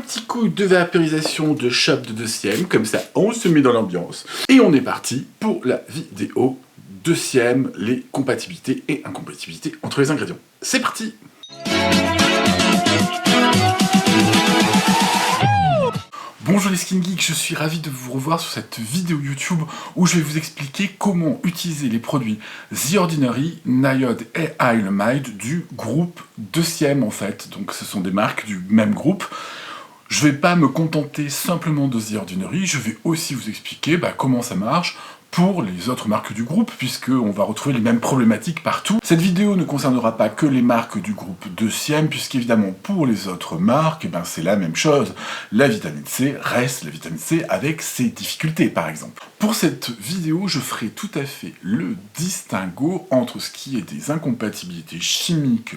petit coup de vaporisation de chope de 2e, comme ça on se met dans l'ambiance. Et on est parti pour la vidéo 2e, les compatibilités et incompatibilités entre les ingrédients. C'est parti! Bonjour les Skin Geeks, je suis ravi de vous revoir sur cette vidéo YouTube où je vais vous expliquer comment utiliser les produits The Ordinary, Nayod et Ilemide du groupe 2e en fait. Donc ce sont des marques du même groupe. Je ne vais pas me contenter simplement de The Ordinary, je vais aussi vous expliquer comment ça marche pour les autres marques du groupe, puisqu'on va retrouver les mêmes problématiques partout. Cette vidéo ne concernera pas que les marques du groupe 2e, puisqu'évidemment pour les autres marques, c'est la même chose. La vitamine C reste la vitamine C avec ses difficultés par exemple. Pour cette vidéo, je ferai tout à fait le distinguo entre ce qui est des incompatibilités chimiques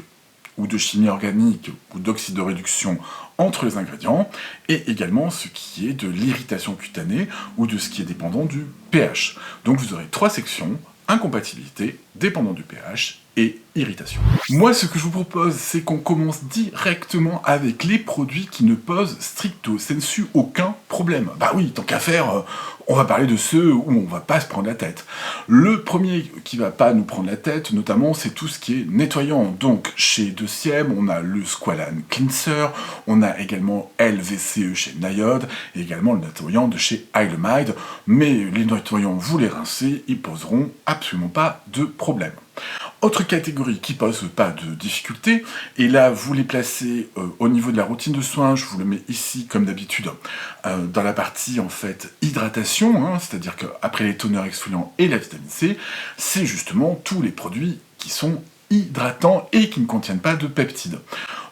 ou de chimie organique ou d'oxyde de réduction entre les ingrédients, et également ce qui est de l'irritation cutanée ou de ce qui est dépendant du pH. Donc vous aurez 3 sections, incompatibilité, dépendant du pH et irritation. Moi, ce que je vous propose, c'est qu'on commence directement avec les produits qui ne posent stricto sensu aucun problème. Bah oui, tant qu'à faire, on va parler de ceux où on va pas se prendre la tête. Le premier qui va pas nous prendre la tête, notamment, c'est tout ce qui est nettoyant. Donc, chez 2e, on a le Squalane Cleanser, on a également LVCE chez Nayod, et également le nettoyant de chez Ilemide. Mais les nettoyants, vous les rincez, ils poseront absolument pas de problème. Autre catégorie qui pose pas de difficulté, et là vous les placez au niveau de la routine de soins, je vous le mets ici comme d'habitude, dans la partie en fait hydratation, c'est-à-dire qu'après les toners exfoliants et la vitamine C, c'est justement tous les produits qui sont hydratants et qui ne contiennent pas de peptides.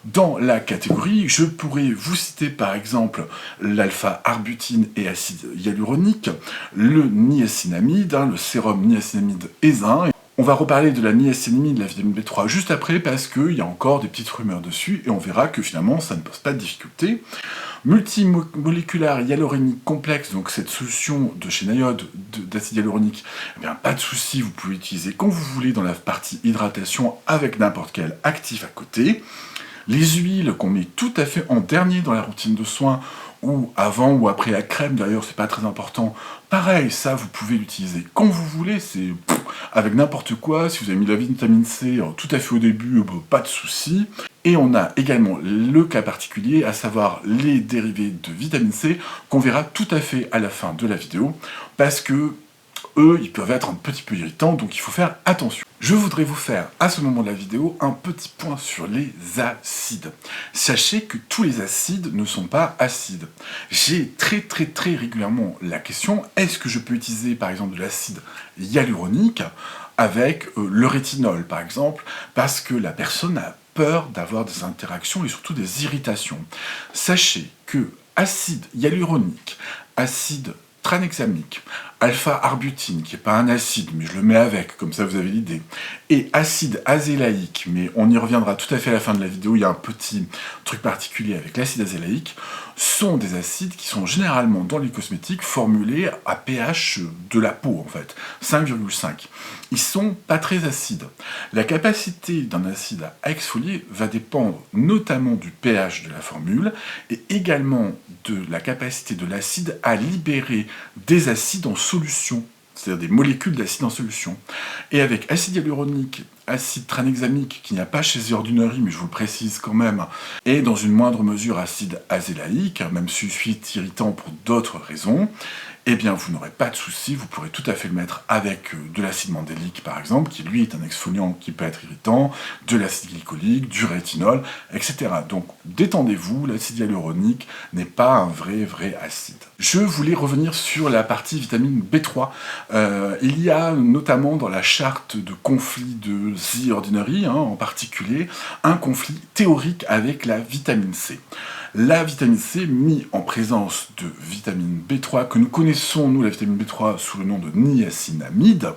Dans la catégorie, je pourrais vous citer par exemple l'alpha-arbutine et acide hyaluronique, le niacinamide, le sérum niacinamide ESIN. On va reparler de la niacinamide, de la vitamine B3 juste après parce qu'il y a encore des petites rumeurs dessus et on verra que finalement ça ne pose pas de difficulté. Multimoléculaire hyaluronique complexe, donc cette solution de chez Nayod d'acide hyaluronique, pas de souci, vous pouvez l'utiliser quand vous voulez dans la partie hydratation avec n'importe quel actif à côté. Les huiles qu'on met tout à fait en dernier dans la routine de soins, ou avant ou après la crème, d'ailleurs c'est pas très important. Pareil, ça vous pouvez l'utiliser quand vous voulez, c'est avec n'importe quoi. Si vous avez mis la vitamine C tout à fait au début, pas de souci. Et on a également le cas particulier, à savoir les dérivés de vitamine C, qu'on verra tout à fait à la fin de la vidéo, parce que eux, ils peuvent être un petit peu irritants, donc il faut faire attention. Je voudrais vous faire, à ce moment de la vidéo, un petit point sur les acides. Sachez que tous les acides ne sont pas acides. J'ai très régulièrement la question, est-ce que je peux utiliser par exemple de l'acide hyaluronique avec le rétinol par exemple, parce que la personne a peur d'avoir des interactions et surtout des irritations. Sachez que acide hyaluronique, acide tranexamique, alpha-arbutine, qui n'est pas un acide, mais je le mets avec, comme ça vous avez l'idée, et acide azélaïque, mais on y reviendra tout à fait à la fin de la vidéo, il y a un petit truc particulier avec l'acide azélaïque, sont des acides qui sont généralement dans les cosmétiques formulés à pH de la peau, en fait, 5,5. Ils sont pas très acides. La capacité d'un acide à exfolier va dépendre notamment du pH de la formule, et également de la capacité de l'acide à libérer des acides en solution, c'est-à-dire des molécules d'acide en solution. Et avec acide hyaluronique, acide tranexamique, qu'il n'y a pas chez The Ordinary, mais je vous le précise quand même, et dans une moindre mesure acide azélaïque, même si celui est irritant pour d'autres raisons, eh bien vous n'aurez pas de souci, vous pourrez tout à fait le mettre avec de l'acide mandélique par exemple, qui lui est un exfoliant qui peut être irritant, de l'acide glycolique, du rétinol, etc. Donc détendez-vous, l'acide hyaluronique n'est pas un vrai acide. Je voulais revenir sur la partie vitamine B3. Il y a notamment dans la charte de conflit de The Ordinary, en particulier, un conflit théorique avec la vitamine C. La vitamine C, mise en présence de vitamine B3, que nous connaissons, nous, la vitamine B3, sous le nom de niacinamide,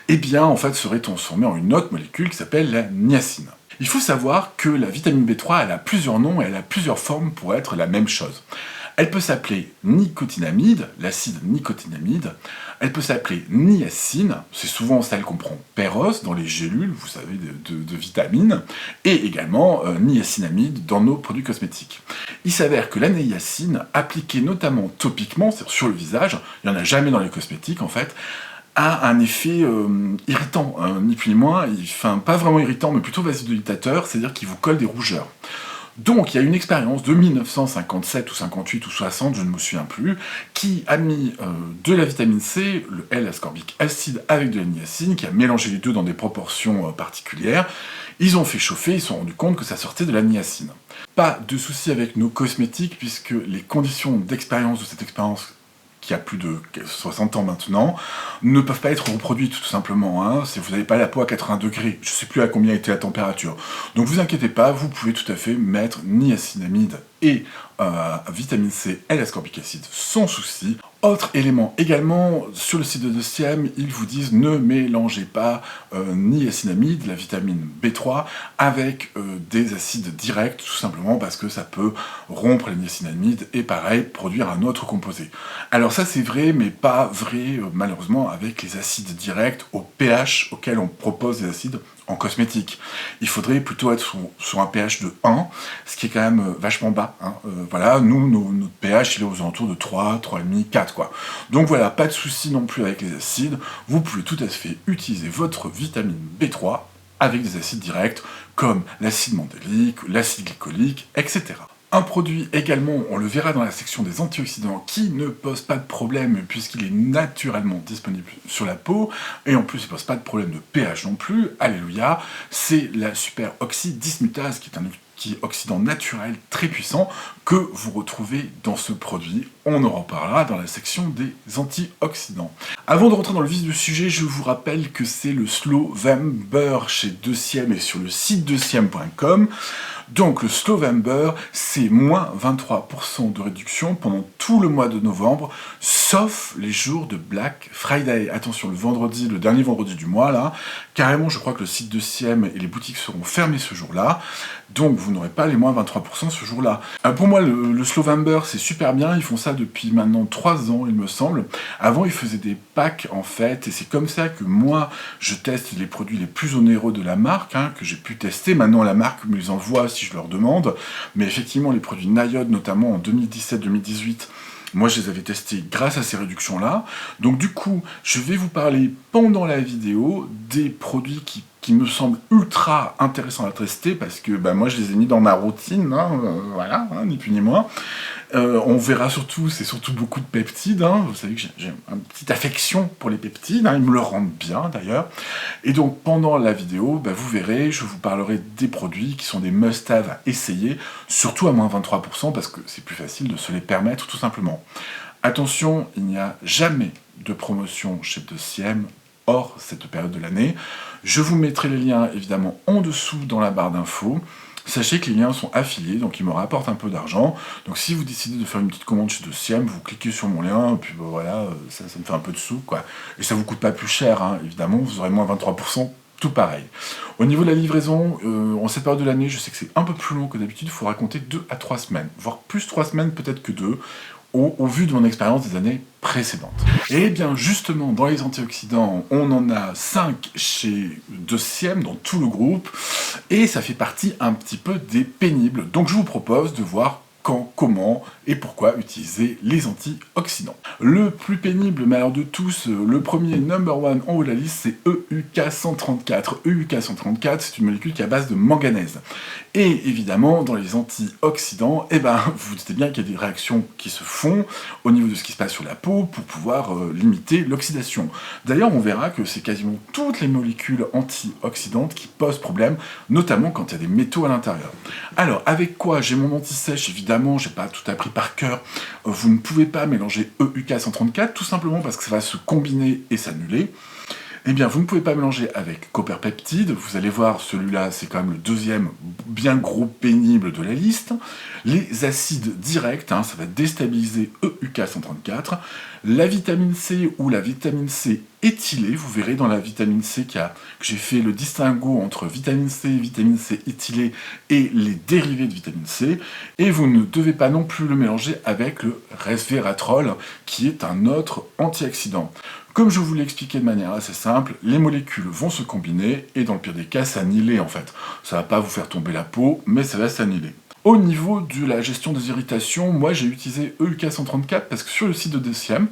eh bien, en fait, serait transformée en une autre molécule qui s'appelle la niacine. Il faut savoir que la vitamine B3, elle a plusieurs noms et elle a plusieurs formes pour être la même chose. Elle peut s'appeler nicotinamide, l'acide nicotinamide. Elle peut s'appeler niacine, c'est souvent celle qu'on prend péros dans les gélules, vous savez, de vitamines, et également niacinamide dans nos produits cosmétiques. Il s'avère que la niacine, appliquée notamment topiquement, c'est-à-dire sur le visage, il n'y en a jamais dans les cosmétiques en fait, a un effet irritant, ni plus ni moins, enfin pas vraiment irritant, mais plutôt vasodilatateur, c'est-à-dire qu'il vous colle des rougeurs. Donc il y a une expérience de 1957 ou 58 ou 60, je ne me souviens plus, qui a mis de la vitamine C, le L-ascorbic acide avec de la niacine, qui a mélangé les deux dans des proportions particulières. Ils ont fait chauffer, ils se sont rendus compte que ça sortait de la niacine. Pas de souci avec nos cosmétiques, puisque les conditions d'expérience de cette expérience, qui a plus de 60 ans maintenant, ne peuvent pas être reproduites tout simplement. Hein. Si vous n'avez pas la peau à 80 degrés, je ne sais plus à combien était la température. Donc vous inquiétez pas, vous pouvez tout à fait mettre niacinamide et vitamine C et l'ascorbic acide sans souci. Autre élément également, sur le site de DeCiem, ils vous disent ne mélangez pas niacinamide, la vitamine B3, avec des acides directs, tout simplement parce que ça peut rompre la niacinamide et pareil, produire un autre composé. Alors ça c'est vrai, mais pas vrai malheureusement avec les acides directs au pH auquel on propose des acides en cosmétique. Il faudrait plutôt être sur un pH de 1, ce qui est quand même vachement bas. Hein. Voilà, nous, notre pH, il est aux alentours de 3, 3,5, 4, quoi. Donc voilà, pas de souci non plus avec les acides. Vous pouvez tout à fait utiliser votre vitamine B3 avec des acides directs, comme l'acide mandélique, l'acide glycolique, etc. Un produit également, on le verra dans la section des antioxydants, qui ne pose pas de problème puisqu'il est naturellement disponible sur la peau, et en plus il ne pose pas de problème de pH non plus, alléluia, c'est la super oxy dismutase, qui est un antioxydant naturel très puissant que vous retrouvez dans ce produit. On en reparlera dans la section des antioxydants. Avant de rentrer dans le vif du sujet, je vous rappelle que c'est le Slowvember chez DeCiem et sur le site deciem.com. Donc le Slowvember, c'est moins 23% de réduction pendant tout le mois de novembre, sauf les jours de Black Friday. Attention, le vendredi, le dernier vendredi du mois, là, carrément, je crois que le site de DeCiem et les boutiques seront fermés ce jour-là, donc vous n'aurez pas les moins 23% ce jour-là. Pour moi, le Slowvember, c'est super bien, ils font ça depuis maintenant 3 ans, il me semble. Avant, ils faisaient des packs, en fait, et c'est comme ça que moi, je teste les produits les plus onéreux de la marque, hein, que j'ai pu tester. Maintenant, la marque me les envoie si je leur demande, mais effectivement, les produits Nayod, notamment en 2017-2018, moi, je les avais testés grâce à ces réductions-là. Donc, du coup, je vais vous parler pendant la vidéo des produits qui me semblent ultra intéressants à tester, parce que moi, je les ai mis dans ma routine, hein, voilà, hein, ni plus ni moins. On verra surtout, c'est surtout beaucoup de peptides, hein. Vous savez que j'ai une petite affection pour les peptides, hein. Ils me le rendent bien d'ailleurs. Et donc pendant la vidéo, vous verrez, je vous parlerai des produits qui sont des must-have à essayer, surtout à moins 23%, parce que c'est plus facile de se les permettre tout simplement. Attention, il n'y a jamais de promotion chez DeCiem hors cette période de l'année. Je vous mettrai les liens évidemment en dessous dans la barre d'infos. Sachez que les liens sont affiliés, donc ils me rapportent un peu d'argent. Donc si vous décidez de faire une petite commande chez DeCiem, vous cliquez sur mon lien, et puis voilà, ça me fait un peu de sous, quoi. Et ça vous coûte pas plus cher, hein, évidemment, vous aurez moins 23%, tout pareil. Au niveau de la livraison, en cette période de l'année, je sais que c'est un peu plus long que d'habitude, il faudra compter 2 à 3 semaines, voire plus 3 semaines peut-être que 2, au vu de mon expérience des années précédentes. Et bien justement, dans les antioxydants, on en a 5 chez DeCiem, dans tout le groupe, et ça fait partie un petit peu des pénibles. Donc je vous propose de voir quand, comment et pourquoi utiliser les antioxydants. Le plus pénible, mais alors de tous, le premier number one en haut de la liste, c'est EUK134. EUK134, c'est une molécule qui est à base de manganèse. Et évidemment, dans les antioxydants, vous vous doutez bien qu'il y a des réactions qui se font au niveau de ce qui se passe sur la peau pour pouvoir limiter l'oxydation. D'ailleurs, on verra que c'est quasiment toutes les molécules antioxydantes qui posent problème, notamment quand il y a des métaux à l'intérieur. Alors, avec quoi? J'ai mon anti-sèche, évidemment, j'ai pas tout appris par cœur. Vous ne pouvez pas mélanger EUK134, tout simplement parce que ça va se combiner et s'annuler. Eh bien, vous ne pouvez pas mélanger avec copper peptide. Vous allez voir, celui-là, c'est quand même le deuxième bien gros pénible de la liste. Les acides directs, ça va déstabiliser EUK134. La vitamine C ou la vitamine C éthylée. Vous verrez dans la vitamine C que j'ai fait le distinguo entre vitamine C éthylée et les dérivés de vitamine C. Et vous ne devez pas non plus le mélanger avec le resveratrol, qui est un autre antioxydant. Comme je vous l'ai expliqué de manière assez simple, les molécules vont se combiner et dans le pire des cas s'annihiler en fait. Ça va pas vous faire tomber la peau, mais ça va s'annihiler. Au niveau de la gestion des irritations, moi j'ai utilisé EUK 134 parce que sur le site de DCM,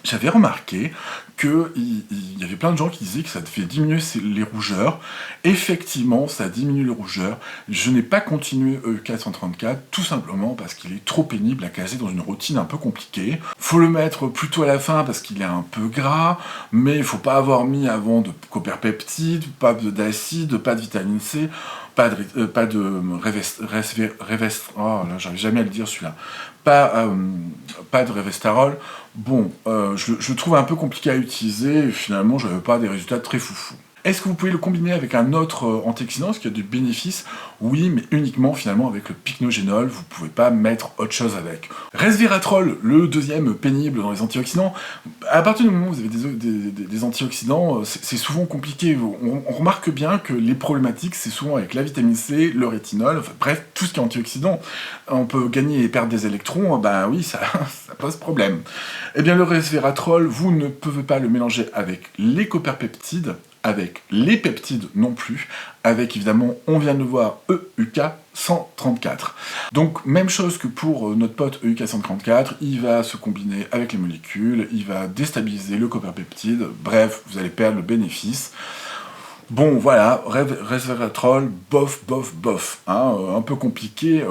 j'avais remarqué qu'il y avait plein de gens qui disaient que ça devait diminuer les rougeurs. Effectivement, ça diminue les rougeurs. Je n'ai pas continué EUK 134, tout simplement parce qu'il est trop pénible à caser dans une routine un peu compliquée. Faut le mettre plutôt à la fin parce qu'il est un peu gras, mais il faut pas avoir mis avant de copperpeptide, pas d'acide, pas de vitamine C, pas de oh là, j'arrive jamais à le dire celui-là. Pas de Revestarol. Bon, je le trouve un peu compliqué à utiliser et finalement, je n'avais pas des résultats très foufou. Est-ce que vous pouvez le combiner avec un autre antioxydant? Est-ce qu'il y a du bénéfice? Oui, mais uniquement finalement avec le pycnogénol, vous ne pouvez pas mettre autre chose avec. Resveratrol, le deuxième pénible dans les antioxydants. À partir du moment où vous avez des antioxydants, c'est souvent compliqué. On remarque bien que les problématiques, c'est souvent avec la vitamine C, le rétinol, enfin, bref, tout ce qui est antioxydant. On peut gagner et perdre des électrons, ben oui, ça pose problème. Eh bien, le resveratrol, vous ne pouvez pas le mélanger avec les copperpeptides, avec les peptides non plus, avec évidemment, on vient de le voir, EUK 134. Donc même chose que pour notre pote EUK 134, il va se combiner avec les molécules, il va déstabiliser le copperpeptide, bref, vous allez perdre le bénéfice. Bon voilà, resveratrol, bof, hein, un peu compliqué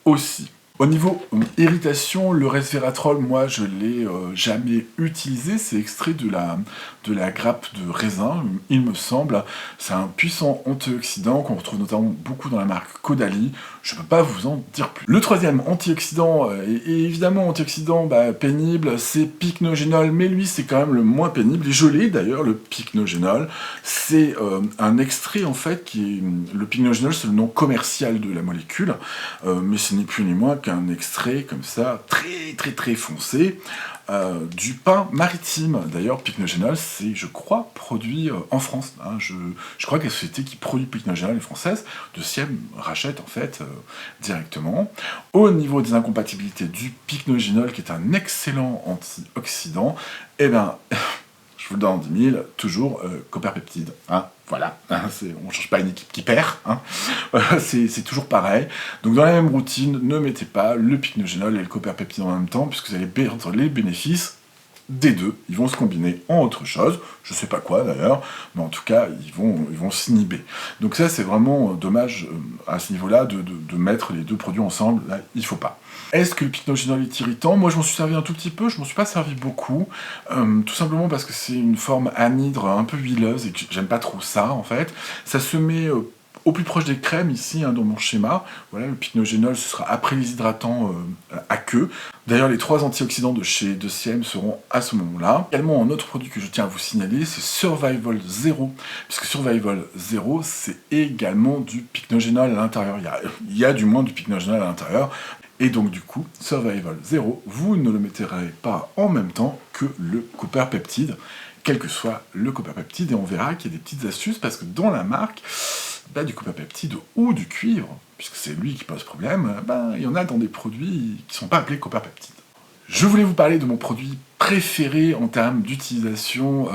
aussi. Au niveau irritation, le resveratrol, moi je l'ai jamais utilisé, c'est extrait de la grappe de raisin, il me semble. C'est un puissant antioxydant qu'on retrouve notamment beaucoup dans la marque Caudalie, je ne peux pas vous en dire plus. Le troisième antioxydant, et évidemment antioxydant pénible, c'est pycnogénol, mais lui c'est quand même le moins pénible, et je l'ai d'ailleurs, le pycnogénol. C'est un extrait en fait, le pycnogénol c'est le nom commercial de la molécule, mais ce n'est plus ni moins qu'un extrait comme ça, très foncé, du pain maritime. D'ailleurs, pycnogénol, c'est, je crois, produit en France. Hein. Je crois que la société qui produit pycnogénol est française. DCM rachète, en fait, directement. Au niveau des incompatibilités du pycnogénol, qui est un excellent antioxydant, eh bien, je vous le donne en 10 000, toujours copperpeptide. Hein. Voilà, on ne change pas une équipe qui perd, hein. C'est toujours pareil. Donc dans la même routine, ne mettez pas le pycnogénol et le copperpeptide en même temps, puisque vous allez perdre les bénéfices des deux. Ils vont se combiner en autre chose, je sais pas quoi d'ailleurs, mais en tout cas, ils vont s'inhiber. Donc ça, c'est vraiment dommage à ce niveau-là de mettre les deux produits ensemble, là, il faut pas. Est-ce que le pycnogénol est irritant? Moi, je m'en suis servi un tout petit peu, je m'en suis pas servi beaucoup, tout simplement parce que c'est une forme anhydre un peu huileuse et que j'aime pas trop ça, en fait. Ça se met au plus proche des crèmes, ici, hein, dans mon schéma. Voilà, le pycnogénol, ce sera après les hydratants à queue. D'ailleurs, les 3 antioxydants de chez DCM seront à ce moment-là. Également, un autre produit que je tiens à vous signaler, c'est Survival Zero, puisque Survival Zero, c'est également du pycnogénol à l'intérieur. Il y a du moins du pycnogénol à l'intérieur. Et donc du coup, Survival Zero, vous ne le mettrez pas en même temps que le copperpeptide, quel que soit le copperpeptide, et on verra qu'il y a des petites astuces, parce que dans la marque, du copperpeptide ou du cuivre, puisque c'est lui qui pose problème, il y en a dans des produits qui ne sont pas appelés copperpeptide. Je voulais vous parler de mon produit préféré en termes d'utilisation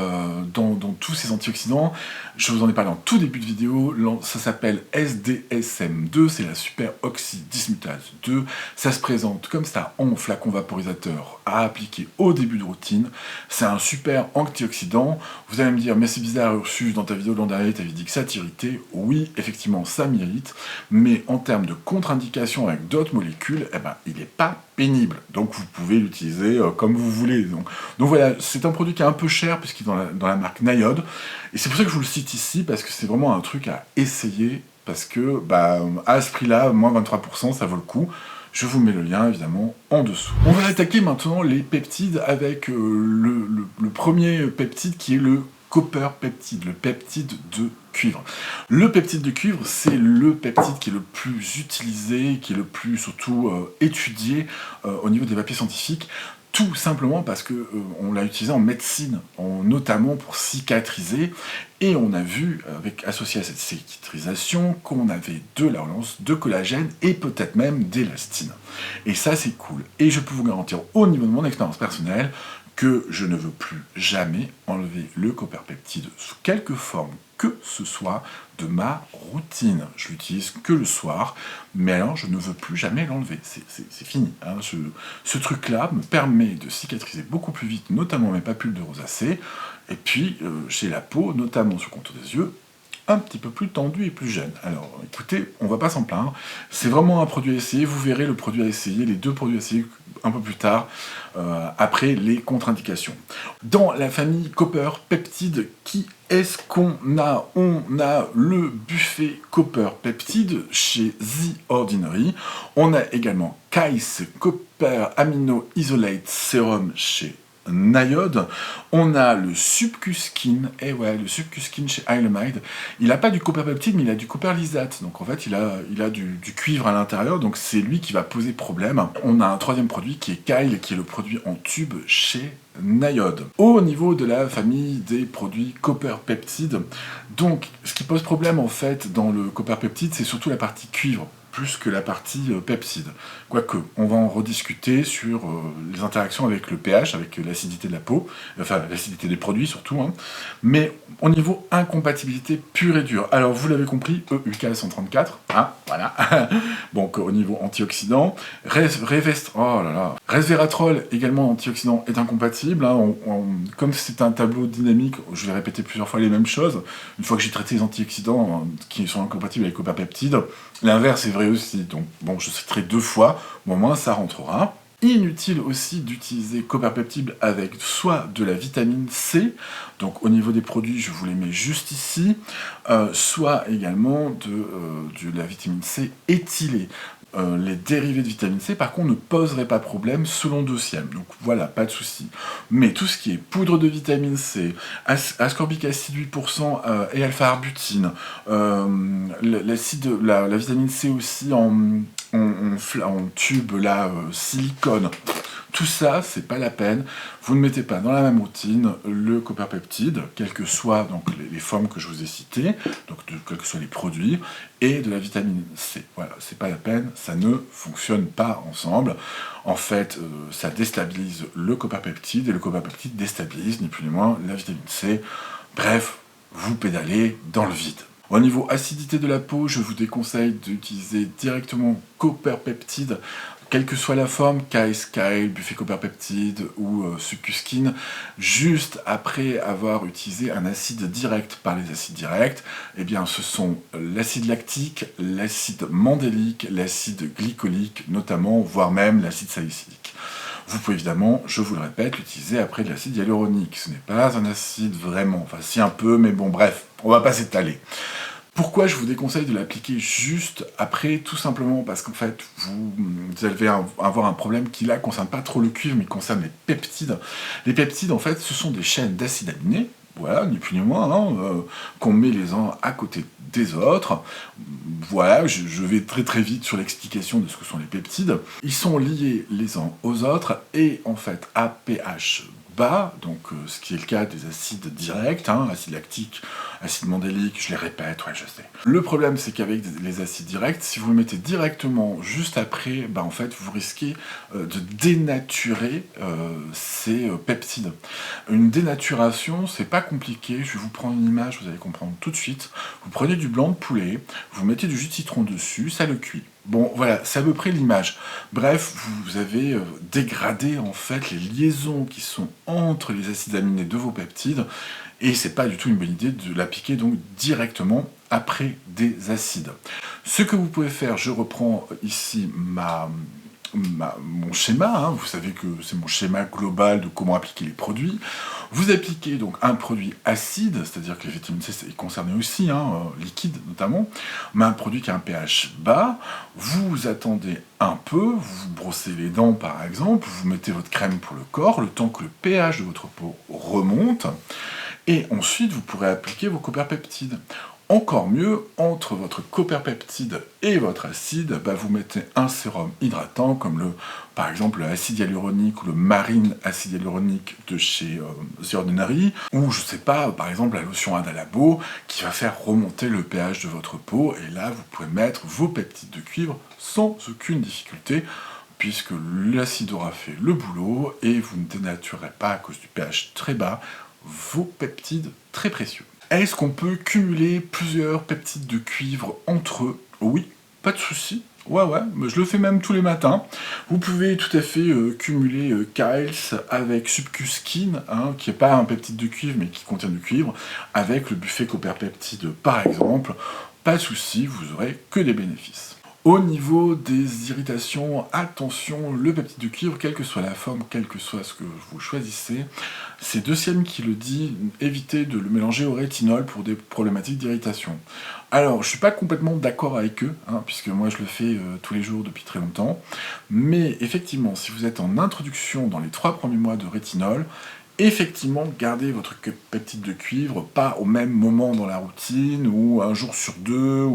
dans tous ces antioxydants. Je vous en ai parlé en tout début de vidéo, ça s'appelle SDSM2, c'est la super oxydismutase 2. Ça se présente comme ça en flacon vaporisateur à appliquer au début de routine. C'est un super antioxydant. Vous allez me dire, mais c'est bizarre Ursus, dans ta vidéo de l'an dernier, tu avais dit que ça t'irritait. Oui, effectivement, ça m'irrite, mais en termes de contre-indication avec d'autres molécules, il n'est pas pénible. Donc vous pouvez l'utiliser comme vous voulez. Donc voilà, c'est un produit qui est un peu cher puisqu'il est dans la marque Nayod. Et c'est pour ça que je vous le cite ici, parce que c'est vraiment un truc à essayer, parce que à ce prix-là, moins 23%, ça vaut le coup. Je vous mets le lien évidemment en dessous. On va attaquer maintenant les peptides avec le premier peptide qui est le copperpeptide, le peptide de cuivre. Le peptide de cuivre, c'est le peptide qui est le plus utilisé, qui est le plus surtout étudié au niveau des papiers scientifiques, Tout simplement parce que on l'a utilisé en médecine, notamment pour cicatriser, et on a vu, associé à cette cicatrisation, qu'on avait de la relance de collagène et peut-être même d'élastine. Et ça, c'est cool. Et je peux vous garantir, au niveau de mon expérience personnelle, que je ne veux plus jamais enlever le copperpeptide sous quelque forme que ce soit de ma routine. Je l'utilise que le soir, mais alors je ne veux plus jamais l'enlever. C'est fini. Hein. Ce truc-là me permet de cicatriser beaucoup plus vite, notamment mes papules de rosacée, et puis j'ai la peau, notamment sur le contour des yeux, un petit peu plus tendu et plus jeune. Alors écoutez, on va pas s'en plaindre, c'est vraiment un produit à essayer, vous verrez le produit à essayer, les deux produits à essayer un peu plus tard, après les contre-indications. Dans la famille Copper Peptide, qui est-ce qu'on a? On a le buffet Copper Peptide chez The Ordinary, on a également Kais Copper Amino Isolate Serum chez Nayod, on a le Subcuskin, et ouais, le Subcuskin chez Hylamide, il n'a pas du copper peptide, mais il a du copper lysate, donc en fait il a du cuivre à l'intérieur, donc c'est lui qui va poser problème. On a un troisième produit qui est Kyle, qui est le produit en tube chez Nayod. Au niveau de la famille des produits copper peptide, donc ce qui pose problème en fait dans le copper peptide, c'est surtout la partie cuivre, plus que la partie pepside. Quoique, on va en rediscuter sur les interactions avec le pH, avec l'acidité de la peau, enfin l'acidité des produits surtout, hein. Mais au niveau incompatibilité pure et dure. Alors vous l'avez compris, EUK 134, hein, voilà. Donc au niveau antioxydant, resveratrol également antioxydant est incompatible, hein. Comme c'est un tableau dynamique, je vais répéter plusieurs fois les mêmes choses. Une fois que j'ai traité les antioxydants qui sont incompatibles avec le copper peptide, l'inverse est vrai aussi, donc bon, je citerai 2 fois, au moins ça rentrera. Inutile aussi d'utiliser copper peptide avec soit de la vitamine C, donc au niveau des produits, je vous les mets juste ici, soit également de la vitamine C éthylée. Les dérivés de vitamine C, par contre, ne poseraient pas problème selon Dociem. Donc voilà, pas de souci. Mais tout ce qui est poudre de vitamine C, ascorbic acide 8% et alpha-arbutin, la vitamine C aussi en tube, là, silicone, tout ça, c'est pas la peine. Vous ne mettez pas dans la même routine le copper peptide, quelles que soient donc, les formes que je vous ai citées, donc quels que soient les produits, et de la vitamine C. Voilà, c'est pas la peine, ça ne fonctionne pas ensemble. En fait, ça déstabilise le copper peptide, et le copper peptide déstabilise, ni plus ni moins, la vitamine C. Bref, vous pédalez dans le vide. Au niveau acidité de la peau, je vous déconseille d'utiliser directement copper peptide, quelle que soit la forme, Kyle, buffet copper peptide ou Subcuskin, juste après avoir utilisé un acide direct. Par les acides directs, eh bien, ce sont l'acide lactique, l'acide mandélique, l'acide glycolique notamment, voire même l'acide salicylique. Vous pouvez évidemment, je vous le répète, l'utiliser après de l'acide hyaluronique. Ce n'est pas un acide vraiment, enfin si un peu, mais bon bref, on va pas s'étaler. Pourquoi je vous déconseille de l'appliquer juste après? Tout simplement parce qu'en fait, vous allez avoir un problème qui là ne concerne pas trop le cuivre, mais concerne les peptides. Les peptides, en fait, ce sont des chaînes d'acides aminés, voilà, ni plus ni moins, hein, qu'on met les uns à côté des autres. Voilà, je vais très très vite sur l'explication de ce que sont les peptides. Ils sont liés les uns aux autres, et en fait, à pH bas, donc ce qui est le cas des acides directs, hein, acide lactique, acide mandélique, je les répète, ouais je sais. Le problème c'est qu'avec les acides directs, si vous le mettez directement juste après, en fait vous risquez de dénaturer ces peptides. Une dénaturation, c'est pas compliqué, je vais vous prendre une image, vous allez comprendre tout de suite. Vous prenez du blanc de poulet, vous mettez du jus de citron dessus, ça le cuit. Bon, voilà, c'est à peu près l'image. Bref, vous avez dégradé en fait les liaisons qui sont entre les acides aminés de vos peptides, et c'est pas du tout une bonne idée de l'appliquer donc directement après des acides. Ce que vous pouvez faire, je reprends ici mon schéma, hein, vous savez que c'est mon schéma global de comment appliquer les produits. Vous appliquez donc un produit acide, c'est-à-dire que la vitamine C est concernée aussi, hein, liquide notamment, mais un produit qui a un pH bas, vous attendez un peu, vous brossez les dents par exemple, vous mettez votre crème pour le corps, le temps que le pH de votre peau remonte, et ensuite vous pourrez appliquer vos copper peptides. Encore mieux, entre votre copperpeptide et votre acide, vous mettez un sérum hydratant comme par exemple l'acide hyaluronique ou le marine acide hyaluronique de chez The Ordinary, ou je sais pas, par exemple la lotion Adalabo qui va faire remonter le pH de votre peau, et là vous pouvez mettre vos peptides de cuivre sans aucune difficulté, puisque l'acide aura fait le boulot et vous ne dénaturerez pas à cause du pH très bas vos peptides très précieux. Est-ce qu'on peut cumuler plusieurs peptides de cuivre entre eux? Oui, pas de souci. Ouais, mais je le fais même tous les matins. Vous pouvez tout à fait cumuler Kyles avec Subcuskin, qui n'est pas un peptide de cuivre, mais qui contient du cuivre, avec le buffet copperpeptide par exemple. Pas de souci, vous aurez que des bénéfices. Au niveau des irritations, attention, le peptide de cuivre, quelle que soit la forme, quel que soit ce que vous choisissez, c'est Deciem qui le dit, évitez de le mélanger au rétinol pour des problématiques d'irritation. Alors, je ne suis pas complètement d'accord avec eux, puisque moi je le fais tous les jours depuis très longtemps, mais effectivement, si vous êtes en introduction dans les 3 premiers mois de rétinol, effectivement, gardez votre peptide de cuivre, pas au même moment dans la routine, ou un jour sur 2,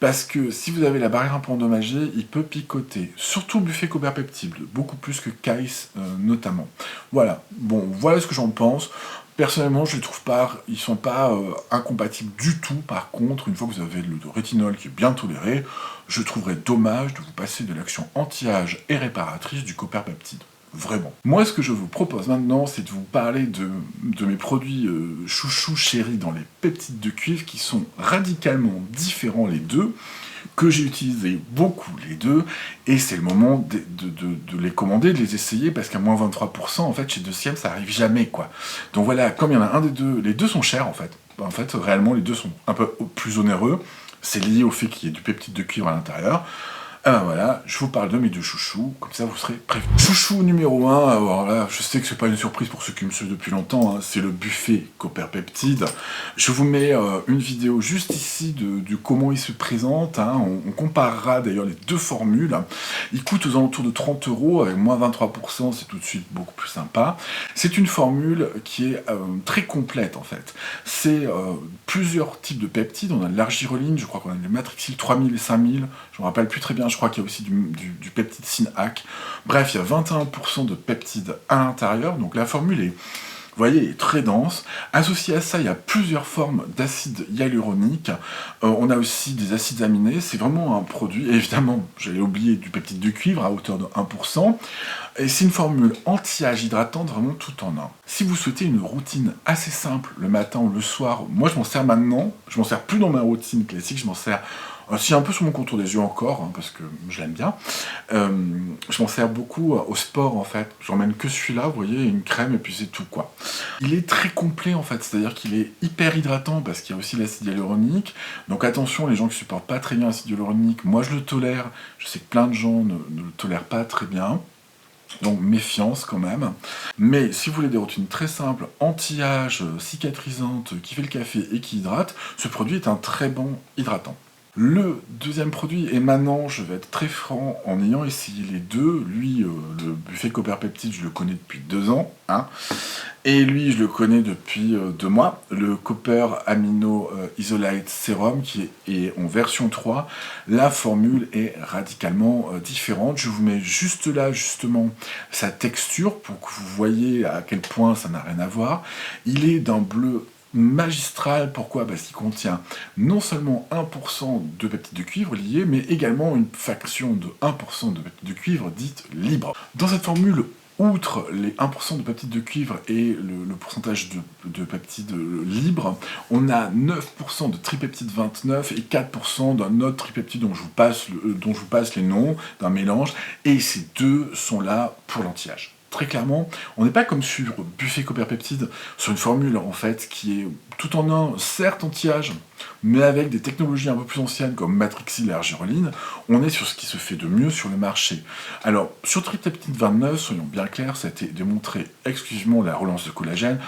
parce que si vous avez la barrière un peu endommagée, il peut picoter. Surtout le buffet copperpeptide, beaucoup plus que Kyles notamment. Voilà, bon, voilà ce que j'en pense. Personnellement, je les trouve pas, ils sont pas incompatibles du tout. Par contre, une fois que vous avez le rétinol qui est bien toléré, je trouverais dommage de vous passer de l'action anti-âge et réparatrice du copperpeptide. Vraiment. Moi, ce que je vous propose maintenant, c'est de vous parler de mes produits chouchou chéris dans les peptides de cuivre qui sont radicalement différents les deux, que j'ai utilisé beaucoup les deux, et c'est le moment de les commander, de les essayer, parce qu'à moins 23%, en fait, chez Deciem, ça arrive jamais, quoi. Donc voilà, comme il y en a un des deux, les deux sont chers, en fait. En fait, réellement, les deux sont un peu plus onéreux. C'est lié au fait qu'il y ait du peptide de cuivre à l'intérieur. Voilà, je vous parle de mes deux chouchous, comme ça vous serez prévenus. Chouchou numéro 1, alors là, je sais que c'est pas une surprise pour ceux qui me suivent depuis longtemps, c'est le buffet copperpeptide. Je vous mets une vidéo juste ici de comment il se présente, on comparera d'ailleurs les deux formules. Il coûte aux alentours de 30 €, avec moins 23%, c'est tout de suite beaucoup plus sympa. C'est une formule qui est très complète en fait. C'est plusieurs types de peptides, on a de l'argireline, je crois qu'on a du matrixyl 3000 et 5000, je me rappelle plus très bien, je crois qu'il y a aussi du peptide SYNAC. Bref, il y a 21% de peptides à l'intérieur, donc la formule est, vous voyez, est très dense. Associé à ça, il y a plusieurs formes d'acide hyaluronique. On a aussi des acides aminés. C'est vraiment un produit, et évidemment, j'allais oublier du peptide de cuivre à hauteur de 1%. Et c'est une formule anti-âge hydratante, vraiment tout en un. Si vous souhaitez une routine assez simple le matin ou le soir, moi je m'en sers maintenant. Je m'en sers plus dans ma routine classique, je m'en sers aussi un peu sur mon contour des yeux encore, parce que je l'aime bien. Je m'en sers beaucoup au sport en fait. J'emmène que celui-là, vous voyez, une crème et puis c'est tout quoi. Il est très complet en fait, c'est-à-dire qu'il est hyper hydratant parce qu'il y a aussi l'acide hyaluronique. Donc attention, les gens qui supportent pas très bien l'acide hyaluronique, moi je le tolère. Je sais que plein de gens ne le tolèrent pas très bien. Donc méfiance quand même. Mais si vous voulez des routines très simples, anti-âge, cicatrisantes, qui fait le café et qui hydrate, ce produit est un très bon hydratant. Le deuxième produit, et maintenant je vais être très franc, en ayant essayé les deux, lui, le buffet copperpeptide, je le connais depuis 2 ans, et lui, je le connais depuis 2 mois, le Copper Amino Isolate Serum, qui est en version 3, la formule est radicalement différente. Je vous mets juste là, justement, sa texture, pour que vous voyez à quel point ça n'a rien à voir. Il est d'un bleu magistral, pourquoi? Parce qu'il contient non seulement 1% de peptides de cuivre liés, mais également une fraction de 1% de peptides de cuivre dite libre. Dans cette formule, outre les 1% de peptides de cuivre et le pourcentage de peptides libres, on a 9% de tripeptide 29 et 4% d'un autre tripeptide dont je vous passe les noms, d'un mélange, et ces deux sont là pour l'anti-âge. Très clairement, on n'est pas comme sur buffet copperpeptide, sur une formule en fait qui est tout en un, certes anti-âge, mais avec des technologies un peu plus anciennes comme matrixyl et argireline. On est sur ce qui se fait de mieux sur le marché. Alors, sur tripeptide 29, soyons bien clairs, ça a été démontré exclusivement la relance de collagène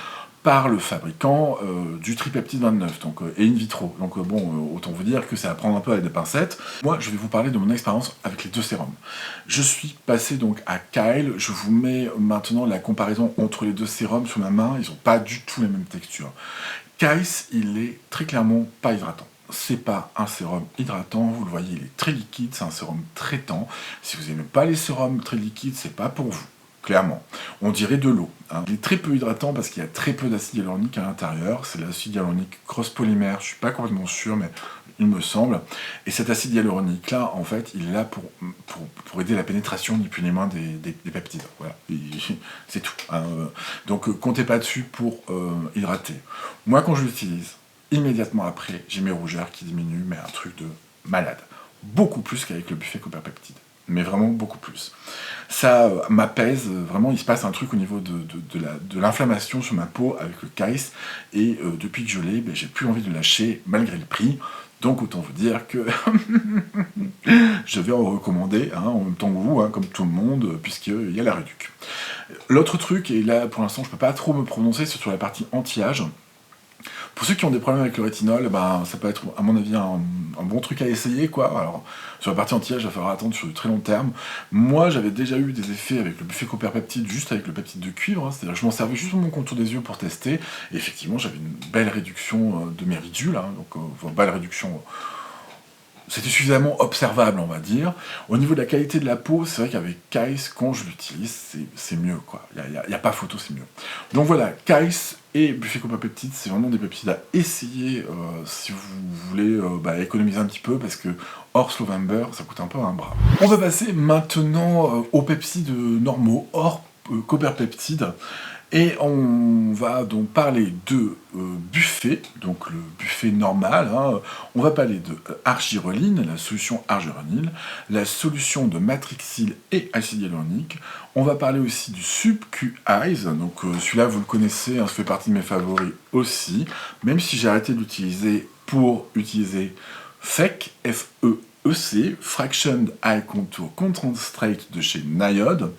par le fabricant du tripeptide 29, donc, et in vitro. Donc autant vous dire que c'est à prendre un peu avec des pincettes. Moi, je vais vous parler de mon expérience avec les deux sérums. Je suis passé donc à Kyle, je vous mets maintenant la comparaison entre les deux sérums sur ma main, ils n'ont pas du tout la même texture. Kais, il est très clairement pas hydratant. C'est pas un sérum hydratant, vous le voyez, il est très liquide, c'est un sérum traitant. Si vous n'aimez pas les sérums très liquides, c'est pas pour vous. Clairement. On dirait de l'eau. Hein. Il est très peu hydratant parce qu'il y a très peu d'acide hyaluronique à l'intérieur. C'est l'acide hyaluronique cross-polymère, je suis pas complètement sûr, mais il me semble. Et cet acide hyaluronique-là, en fait, il est là pour aider la pénétration, ni plus ni moins, des peptides. Voilà. C'est tout. Hein. Donc, comptez pas dessus pour hydrater. Moi, quand je l'utilise, immédiatement après, j'ai mes rougeurs qui diminuent, mais un truc de malade. Beaucoup plus qu'avec le buffet Copper Peptide. Mais vraiment beaucoup plus. Ça m'apaise, vraiment il se passe un truc au niveau de l'inflammation sur ma peau avec le Kais, et depuis que je l'ai, j'ai plus envie de le lâcher malgré le prix, donc autant vous dire que je vais en recommander, hein, en même temps que vous, hein, comme tout le monde, puisqu'il y a la réduc. L'autre truc, et là pour l'instant je peux pas trop me prononcer, c'est sur la partie anti-âge. Pour ceux qui ont des problèmes avec le rétinol, ça peut être, à mon avis, un bon truc à essayer, quoi. Alors, sur la partie anti-âge, il va falloir attendre sur du très long terme. Moi, j'avais déjà eu des effets avec le buffet Copper Peptide, juste avec le peptide de cuivre, hein. C'est-à-dire que je m'en servais juste pour mon contour des yeux pour tester, et effectivement, j'avais une belle réduction de mes ridules, hein, donc belle réduction. C'était suffisamment observable, on va dire. Au niveau de la qualité de la peau, c'est vrai qu'avec Kais, quand je l'utilise, c'est mieux, quoi. Il n'y a pas photo, c'est mieux. Donc voilà, Kais et buffet Copper Peptide, c'est vraiment des peptides à essayer si vous voulez économiser un petit peu, parce que hors Slovember, ça coûte un peu un bras. On va passer maintenant aux peptides normaux, hors Copper Peptide. Et on va donc parler de buffet, donc le buffet normal, hein. On va parler de argireline, la solution argireline, la solution de matrixyl et acide hyaluronique. On va parler aussi du SubQ-Eyes, donc celui-là vous le connaissez, hein, ça fait partie de mes favoris aussi, même si j'ai arrêté de l'utiliser pour utiliser FEC, F-E-E-C, Fractioned Eye Contour Concentrate de chez Nayod.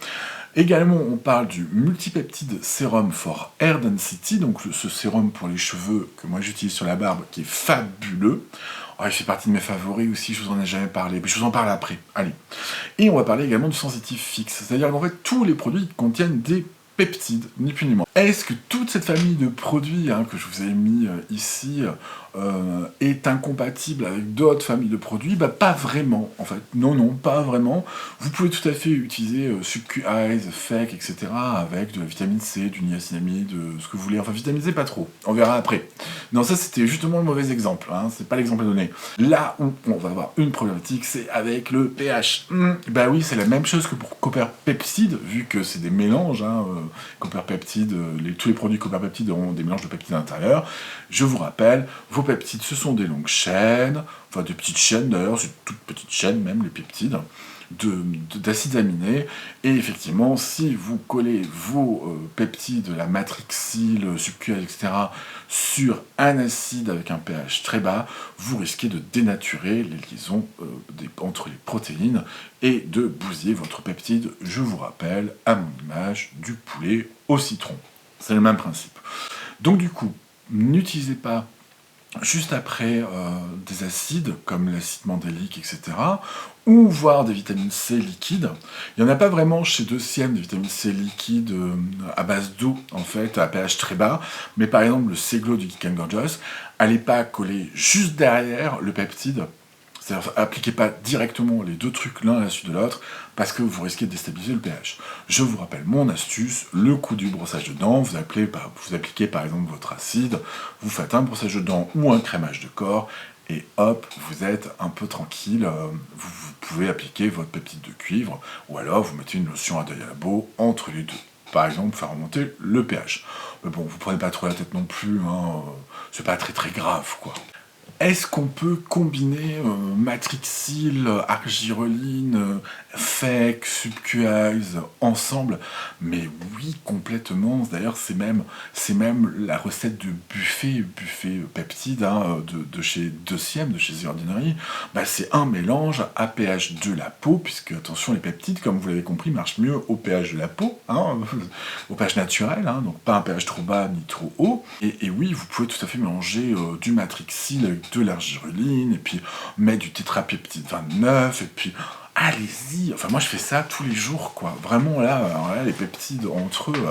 Également, on parle du multipeptide sérum for hair density, donc ce sérum pour les cheveux que moi j'utilise sur la barbe, qui est fabuleux. Oh, il fait partie de mes favoris aussi, je vous en ai jamais parlé, mais je vous en parle après. Allez. Et on va parler également du sensitif fixe, c'est-à-dire qu'en fait, tous les produits contiennent des peptides, ni plus ni moins. Est-ce que toute cette famille de produits que je vous ai mis ici est incompatible avec d'autres familles de produits? Pas vraiment, en fait. Non, pas vraiment. Vous pouvez tout à fait utiliser SubQ-Eyes, FEC, etc. avec de la vitamine C, du niacinamide, ce que vous voulez. Enfin, vitamine C, pas trop. On verra après. Non, ça, c'était justement le mauvais exemple. Hein. C'est pas l'exemple à donner. Là où on va avoir une problématique, c'est avec le pH. Oui, c'est la même chose que pour Copper Peptide, vu que c'est des mélanges. Copper Peptide, tous les produits Copper Peptide ont des mélanges de peptides à l'intérieur. Je vous rappelle, vos peptides, ce sont des longues chaînes, enfin des petites chaînes d'ailleurs, c'est de toutes petites chaînes même, les peptides, d'acides aminés. Et effectivement, si vous collez vos peptides, la matrixyl, SubQ, etc., sur un acide avec un pH très bas, vous risquez de dénaturer les liaisons entre les protéines et de bousiller votre peptide, je vous rappelle, à mon image, du poulet au citron. C'est le même principe. Donc du coup, n'utilisez pas juste après des acides comme l'acide mandélique, etc., ou voire des vitamines C liquides. Il n'y en a pas vraiment chez Dociem de vitamine C liquide à base d'eau, en fait, à pH très bas, mais par exemple le Seglo du Geek and Gorgeous, allez pas coller juste derrière le peptide. C'est-à-dire, appliquez pas directement les deux trucs l'un à la suite de l'autre, parce que vous risquez de déstabiliser le pH. Je vous rappelle mon astuce, le coup du brossage de dents, vous appliquez par exemple votre acide, vous faites un brossage de dents ou un crémage de corps, et hop, vous êtes un peu tranquille, vous pouvez appliquer votre peptide de cuivre, ou alors vous mettez une lotion à deuil à la beau entre les deux. Par exemple, faire remonter le pH. Mais bon, vous prenez pas trop la tête non plus, c'est pas très très grave, quoi. Est-ce qu'on peut combiner matrixyl, argireline, FEC, SubQ-Eyes ensemble? Mais oui, complètement. D'ailleurs, c'est même la recette de buffet peptide de chez Dociem, de chez The Ordinary. C'est un mélange à pH de la peau, puisque, attention, les peptides, comme vous l'avez compris, marchent mieux au pH de la peau, au pH naturel, donc pas un pH trop bas ni trop haut. Et oui, vous pouvez tout à fait mélanger du matrixyl avec de l'argireline, et puis mettre du tétrapeptide 29, et puis allez-y, enfin moi je fais ça tous les jours, quoi. Vraiment là, les peptides entre eux,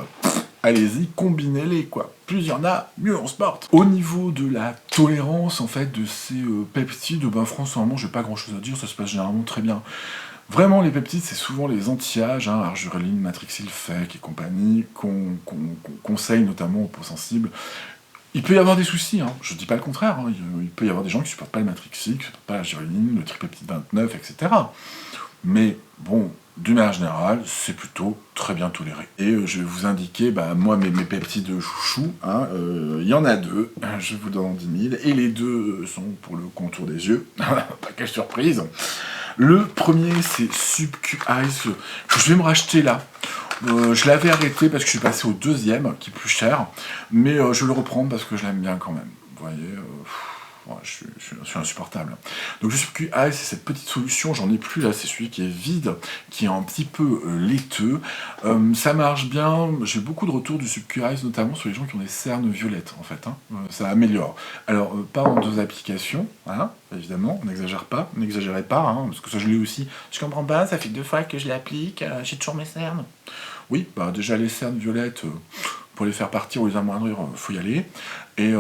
allez-y, combinez-les, quoi. Plus il y en a, mieux on se porte. Au niveau de la tolérance, en fait, de ces peptides, ben franchement, j'ai pas grand-chose à dire, ça se passe généralement très bien. Vraiment, les peptides, c'est souvent les anti-âges, hein, argireline, matrixyl, FEC et compagnie, qu'on conseille notamment aux peaux sensibles. Il peut y avoir des soucis, hein, je dis pas le contraire, hein, il peut y avoir des gens qui supportent pas le matrixyl, qui supportent pas l'argireline, le tripeptide 29, etc. Mais bon, d'une manière générale, c'est plutôt très bien toléré. Et je vais vous indiquer, bah, moi, mes peptides chouchous, hein, y en a deux, je vous donne 10 000, et les deux sont pour le contour des yeux, pas quelle surprise. Le premier, c'est SubQ Eyes, que je vais me racheter là. Je l'avais arrêté parce que je suis passé au deuxième, qui est plus cher, mais je le reprends parce que je l'aime bien quand même. Vous voyez, ouais, je suis insupportable. Donc le SubQ Eyes, c'est cette petite solution, j'en ai plus là, c'est celui qui est vide, qui est un petit peu laiteux. Ça marche bien, j'ai beaucoup de retours du SubQ Eyes, notamment sur les gens qui ont des cernes violettes, en fait. Hein. Ça améliore. Alors, pas en 2 applications, hein, évidemment, n'exagérez pas, hein, parce que ça je l'ai aussi. Je comprends pas, ça fait 2 fois que je l'applique, j'ai toujours mes cernes. Oui, bah déjà les cernes violettes, pour les faire partir ou les amoindrir, faut y aller. Et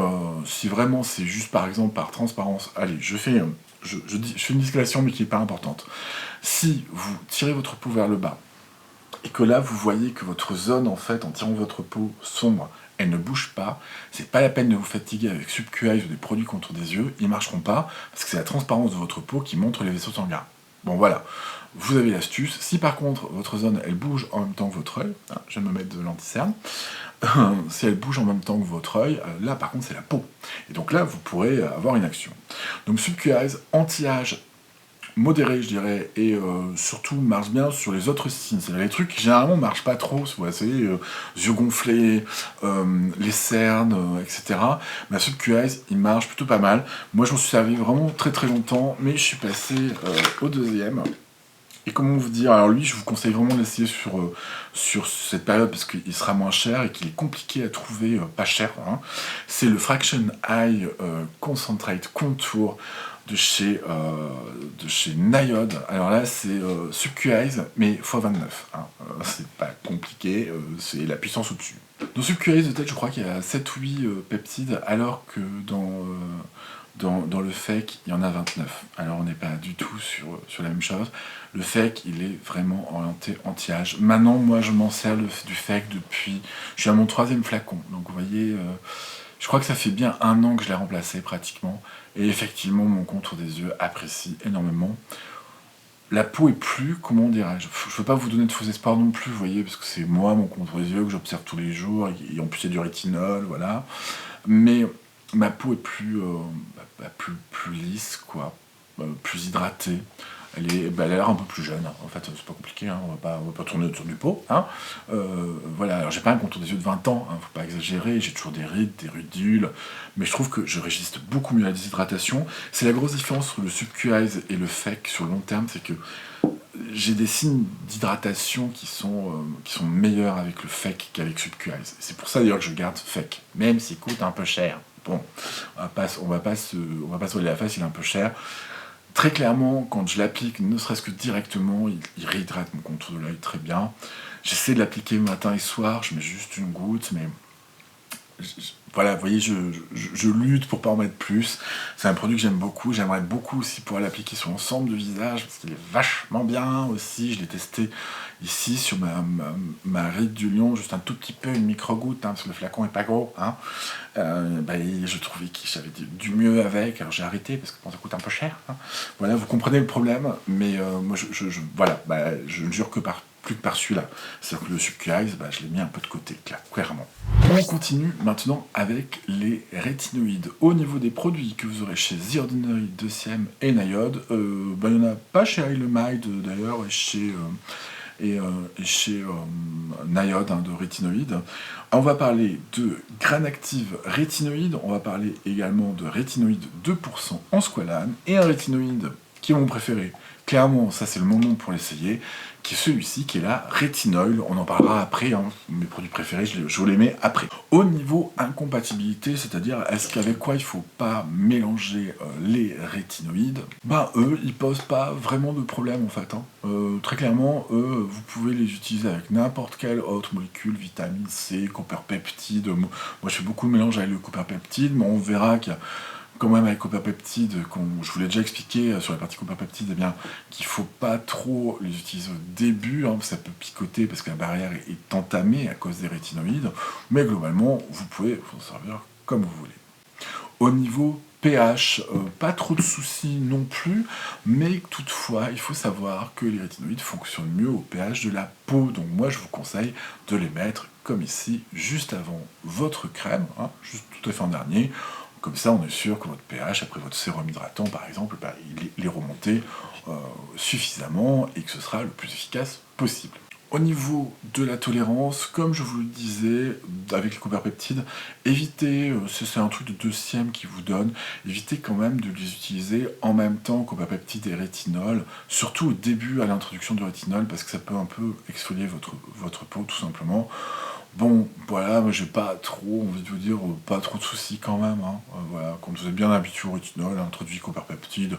si vraiment c'est juste par exemple par transparence, allez, je fais une discrétion mais qui n'est pas importante. Si vous tirez votre peau vers le bas, et que là vous voyez que votre zone en fait, en tirant votre peau sombre, elle ne bouge pas, c'est pas la peine de vous fatiguer avec SubQ Eyes ou des produits contre des yeux, ils marcheront pas, parce que c'est la transparence de votre peau qui montre les vaisseaux sanguins. Bon voilà, vous avez l'astuce. Si par contre votre zone elle bouge en même temps que votre œil, hein, je vais me mettre de l'anti-cerne, si elle bouge en même temps que votre œil, là par contre c'est la peau. Et donc là vous pourrez avoir une action. Donc SubQ Eyes, anti-âge modéré je dirais, et surtout marche bien sur les autres signes. C'est les trucs qui généralement marchent pas trop, vous voyez, yeux gonflés, les cernes, etc. Mais SubQ Eyes, il marche plutôt pas mal. Moi je m'en suis servi vraiment très très longtemps, mais je suis passé au deuxième. Et comment vous dire, alors lui je vous conseille vraiment de l'essayer sur cette période parce qu'il sera moins cher et qu'il est compliqué à trouver pas cher. Hein. C'est le Fraction Eye Concentrate Contour de chez Nayod. Alors là c'est SubQ Eyes mais x29. Hein. C'est pas compliqué, c'est la puissance au-dessus. Dans SubQ Eyes de tête je crois qu'il y a 7 ou 8 peptides alors que dans le FEC, il y en a 29. Alors on n'est pas du tout sur la même chose. Le FEC, il est vraiment orienté anti-âge. Maintenant, moi, je m'en sers du FEC depuis... Je suis à mon 3e flacon. Donc vous voyez, je crois que ça fait bien 1 an que je l'ai remplacé pratiquement. Et effectivement, mon contour des yeux apprécie énormément. La peau est plus, comment dirais-je, je ne veux pas vous donner de faux espoirs non plus, vous voyez, parce que c'est moi, mon contour des yeux, que j'observe tous les jours, et en plus il y a du rétinol, voilà. Mais ma peau est plus lisse, quoi, plus hydratée. Elle a l'air un peu plus jeune, hein. En fait, c'est pas compliqué, hein. On va pas tourner autour du pot. Hein. Voilà, alors j'ai pas un contour des yeux de 20 ans, hein. Faut pas exagérer, j'ai toujours des rides, des rudules, mais je trouve que je résiste beaucoup mieux à la déshydratation. C'est la grosse différence entre le SubQ Eyes et le FEC sur le long terme, c'est que j'ai des signes d'hydratation qui sont meilleurs avec le FEC qu'avec SubQ Eyes. C'est pour ça d'ailleurs que je garde FEC, même s'il coûte un peu cher. Bon, on va pas se voiler la face, il est un peu cher. Très clairement, quand je l'applique, ne serait-ce que directement, il réhydrate mon contour de l'œil très bien. J'essaie de l'appliquer matin et soir, je mets juste une goutte, mais voilà, vous voyez, je lutte pour pas en mettre plus. C'est un produit que j'aime beaucoup. J'aimerais beaucoup aussi pouvoir l'appliquer sur l'ensemble du visage, parce qu'il est vachement bien aussi. Je l'ai testé ici sur ma ride du lion, juste un tout petit peu, une micro-goutte, hein, parce que le flacon est pas gros. Hein. Je trouvais que j'avais du mieux avec, alors j'ai arrêté, parce que ça coûte un peu cher. Hein. Voilà, vous comprenez le problème, mais moi, je ne jure que plus que par celui-là. C'est-à-dire que le SubQ Eyes, je l'ai mis un peu de côté, clairement. On continue maintenant avec les rétinoïdes. Au niveau des produits que vous aurez chez The Ordinary, Deciem et Nayod, il n'y en a pas chez Hylemide d'ailleurs, et chez Nayod de rétinoïdes. On va parler de Granactive rétinoïde, on va parler également de rétinoïde 2% en squalane, et un rétinoïde qui est mon préféré. Clairement, ça c'est le moment pour l'essayer, qui est celui-ci, qui est la Retinol. On en parlera après, hein. Mes produits préférés, je vous les mets après. Au niveau incompatibilité, c'est-à-dire est-ce qu'avec quoi il ne faut pas mélanger les rétinoïdes, ben eux, ils posent pas vraiment de problème en fait, hein. Très clairement, eux, vous pouvez les utiliser avec n'importe quelle autre molécule, vitamine C, copper-peptide. Moi je fais beaucoup de mélange avec le copper-peptide, mais on verra qu'il y a quand même avec copper-peptide, je vous l'ai déjà expliqué sur la partie copper-peptide, eh bien, qu'il ne faut pas trop les utiliser au début, hein, ça peut picoter parce que la barrière est entamée à cause des rétinoïdes, mais globalement, vous pouvez vous en servir comme vous voulez. Au niveau pH, pas trop de soucis non plus, mais toutefois, il faut savoir que les rétinoïdes fonctionnent mieux au pH de la peau, donc moi je vous conseille de les mettre comme ici, juste avant votre crème, hein, juste tout à fait en dernier. Comme ça, on est sûr que votre pH, après votre sérum hydratant par exemple, bah, il est remonté suffisamment et que ce sera le plus efficace possible. Au niveau de la tolérance, comme je vous le disais, avec les copper-peptides, évitez, c'est un truc de 2e qui vous donne, évitez quand même de les utiliser en même temps copper-peptides et rétinol, surtout au début à l'introduction du rétinol, parce que ça peut un peu exfolier votre peau tout simplement. Bon, voilà, moi j'ai pas trop envie de vous dire, pas trop de soucis quand même, hein. Voilà, quand vous êtes bien habitué au rétinol, introduit copper-peptide,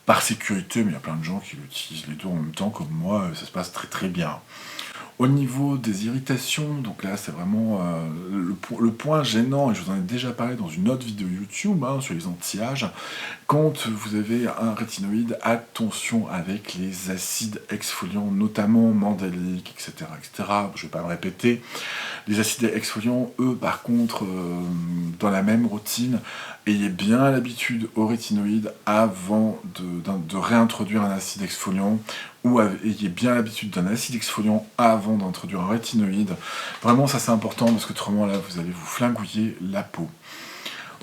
par sécurité, mais il y a plein de gens qui utilisent les deux en même temps, comme moi, ça se passe très très bien. Au niveau des irritations, donc là c'est vraiment le point gênant, et je vous en ai déjà parlé dans une autre vidéo YouTube, hein, sur les anti-âges. Quand vous avez un rétinoïde, attention avec les acides exfoliants, notamment mandéliques, etc., etc. Je ne vais pas me répéter. Les acides exfoliants, eux, par contre, dans la même routine, ayez bien l'habitude au rétinoïde avant de réintroduire un acide exfoliant, ou ayez bien l'habitude d'un acide exfoliant avant d'introduire un rétinoïde. Vraiment, ça c'est important, parce que autrement, là, vous allez vous flingouiller la peau.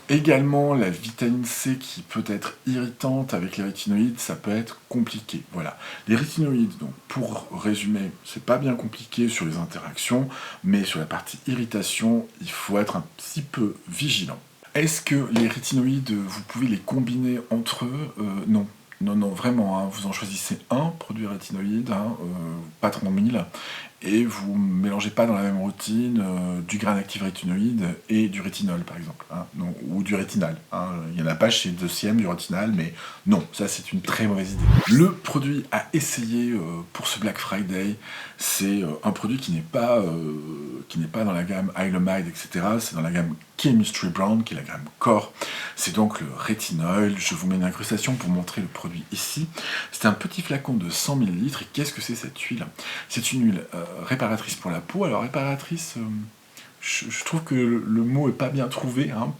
Également, la vitamine C qui peut être irritante avec les rétinoïdes, ça peut être compliqué. Voilà. Les rétinoïdes, donc pour résumer, c'est pas bien compliqué sur les interactions, mais sur la partie irritation, il faut être un petit peu vigilant. Est-ce que les rétinoïdes, vous pouvez les combiner entre eux? Non. Non, vraiment, hein, vous en choisissez un produit rétinoïde, hein, pas 30 000, et vous ne mélangez pas dans la même routine du grain actif rétinoïde et du rétinol, par exemple, hein, non, ou du rétinal. Hein. Il n'y en a pas chez 2e du rétinal, mais non, ça c'est une très mauvaise idée. Le produit à essayer pour ce Black Friday, c'est un produit qui n'est pas dans la gamme Hylamide, etc. C'est dans la gamme Chemistry Brown, qui est la gamme Core. C'est donc le rétinol. Je vous mets une incrustation pour montrer le produit ici. C'est un petit flacon de 100 ml. Et qu'est-ce que c'est cette huile? C'est une huile réparatrice pour la peau. Alors réparatrice, je trouve que le mot est pas bien trouvé, hein,